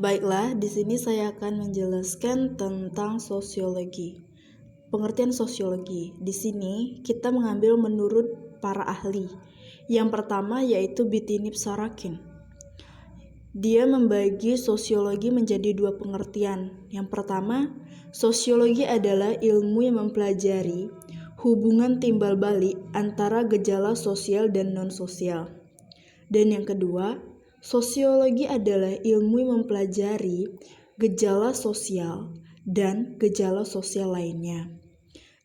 Baiklah, di sini saya akan menjelaskan tentang sosiologi. Pengertian sosiologi. Di sini kita mengambil menurut para ahli. Yang pertama yaitu Bitinib Sarakin. Dia membagi sosiologi menjadi dua pengertian. Yang pertama, sosiologi adalah ilmu yang mempelajari hubungan timbal balik antara gejala sosial dan non-sosial. Dan yang kedua, sosiologi adalah ilmu yang mempelajari gejala sosial dan gejala sosial lainnya.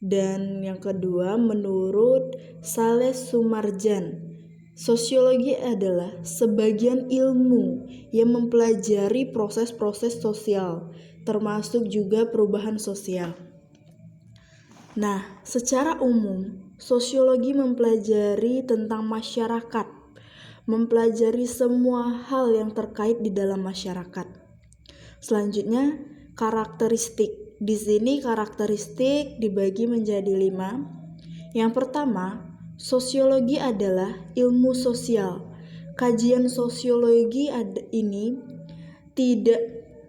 Dan yang kedua, menurut Saleh Sumarjan, sosiologi adalah sebagian ilmu yang mempelajari proses-proses sosial, termasuk juga perubahan sosial. Nah, secara umum, sosiologi mempelajari tentang masyarakat, mempelajari semua hal yang terkait di dalam masyarakat. Selanjutnya, karakteristik. Di sini karakteristik dibagi menjadi 5. Yang pertama, sosiologi adalah ilmu sosial. Kajian sosiologi ini tidak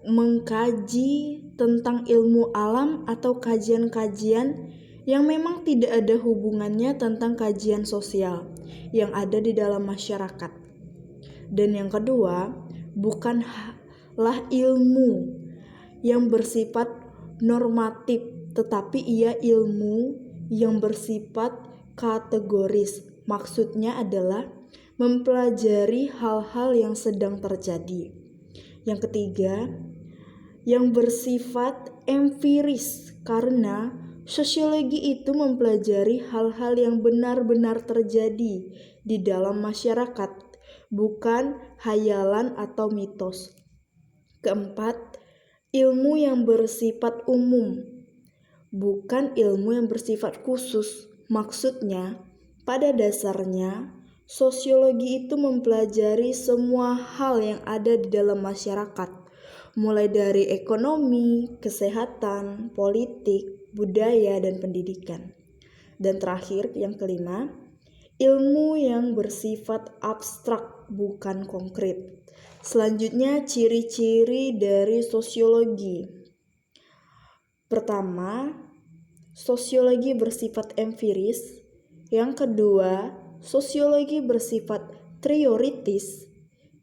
mengkaji tentang ilmu alam atau kajian-kajian yang memang tidak ada hubungannya tentang kajian sosial yang ada di dalam masyarakat. Dan yang kedua, bukanlah ilmu yang bersifat normatif, tetapi ia ilmu yang bersifat kategoris. Maksudnya adalah mempelajari hal-hal yang sedang terjadi. Yang ketiga, yang bersifat empiris, karena sosiologi itu mempelajari hal-hal yang benar-benar terjadi di dalam masyarakat, bukan hayalan atau mitos. Keempat, ilmu yang bersifat umum, bukan ilmu yang bersifat khusus. Maksudnya, pada dasarnya, sosiologi itu mempelajari semua hal yang ada di dalam masyarakat, mulai dari ekonomi, kesehatan, politik, budaya, dan pendidikan. Dan terakhir, yang kelima, ilmu yang bersifat abstrak, bukan konkret. Selanjutnya, ciri-ciri dari sosiologi. Pertama, sosiologi bersifat empiris. Yang kedua, sosiologi bersifat teoritis.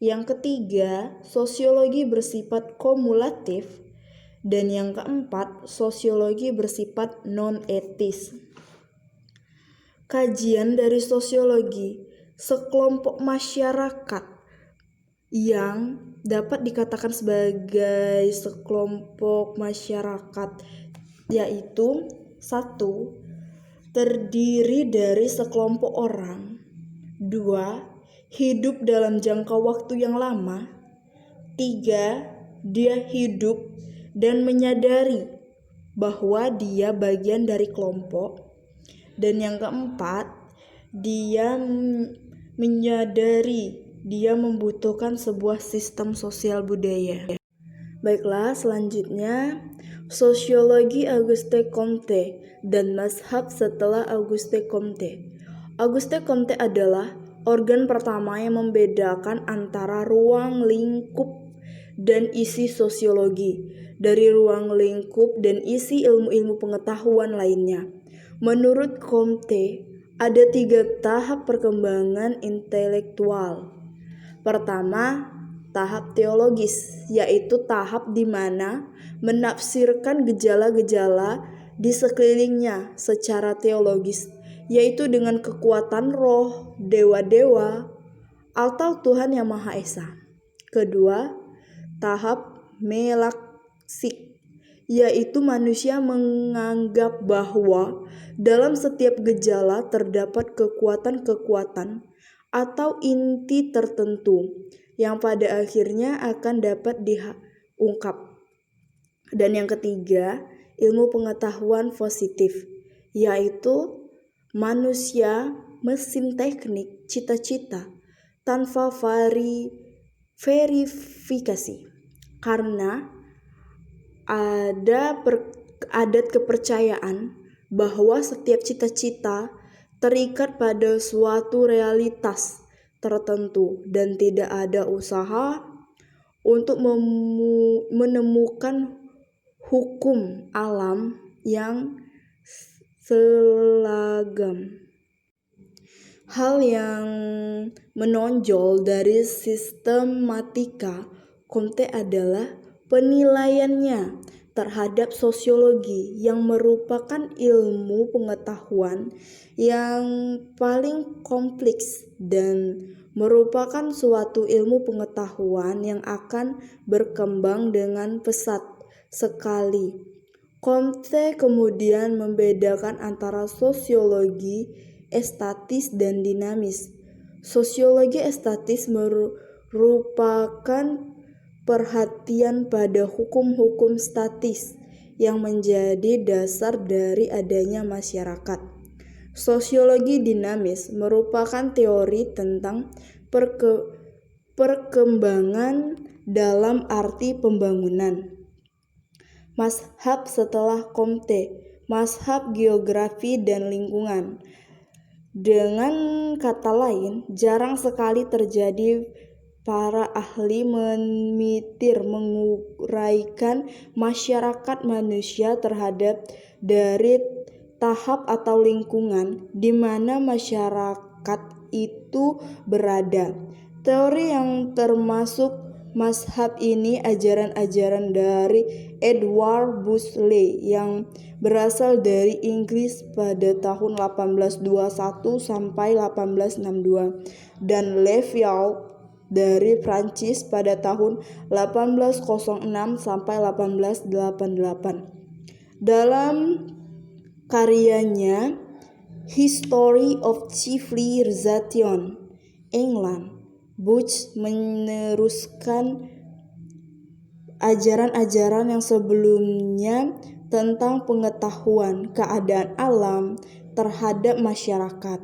Yang ketiga, sosiologi bersifat kumulatif. Dan yang keempat, sosiologi bersifat non-etis. Kajian dari sosiologi, sekelompok masyarakat yang dapat dikatakan sebagai sekelompok masyarakat, yaitu 1. Terdiri dari sekelompok orang. 2. Hidup dalam jangka waktu yang lama. 3. Dia hidup dan menyadari bahwa dia bagian dari kelompok. Dan yang keempat, dia menyadari dia membutuhkan sebuah sistem sosial budaya. Baiklah, selanjutnya sosiologi Auguste Comte dan mazhab setelah Auguste Comte. Auguste Comte adalah organ pertama yang membedakan antara ruang lingkup dan isi sosiologi dari ruang lingkup dan isi ilmu-ilmu pengetahuan lainnya. Menurut Comte, ada 3 tahap perkembangan intelektual. Pertama, tahap teologis, yaitu tahap di mana menafsirkan gejala-gejala di sekelilingnya secara teologis, yaitu dengan kekuatan roh, dewa-dewa, atau Tuhan Yang Maha Esa. Kedua, tahap melaksik, yaitu manusia menganggap bahwa dalam setiap gejala terdapat kekuatan-kekuatan atau inti tertentu yang pada akhirnya akan dapat diungkap. Dan yang ketiga, ilmu pengetahuan positif, yaitu manusia mesin teknik cita-cita tanpa verifikasi, karena ada adat kepercayaan bahwa setiap cita-cita terikat pada suatu realitas tertentu dan tidak ada usaha untuk menemukan hukum alam yang seragam. Hal yang menonjol dari sistematika Comte adalah penilaiannya terhadap sosiologi yang merupakan ilmu pengetahuan yang paling kompleks dan merupakan suatu ilmu pengetahuan yang akan berkembang dengan pesat sekali. Comte kemudian membedakan antara sosiologi estatis dan dinamis. Sosiologi estatis merupakan perhatian pada hukum-hukum statis yang menjadi dasar dari adanya masyarakat. Sosiologi dinamis merupakan teori tentang perkembangan dalam arti pembangunan. Mazhab setelah Comte, mazhab geografi dan lingkungan. Dengan kata lain, jarang sekali terjadi para ahli menguraikan masyarakat manusia terhadap dari tahap atau lingkungan di mana masyarakat itu berada. Teori yang termasuk mazhab ini ajaran-ajaran dari Edward Bushley yang berasal dari Inggris pada tahun 1821 sampai 1862 dan Leviault dari Prancis pada tahun 1806 sampai 1888. Dalam karyanya History of Civilization England, Bush meneruskan ajaran-ajaran yang sebelumnya tentang pengetahuan keadaan alam terhadap masyarakat.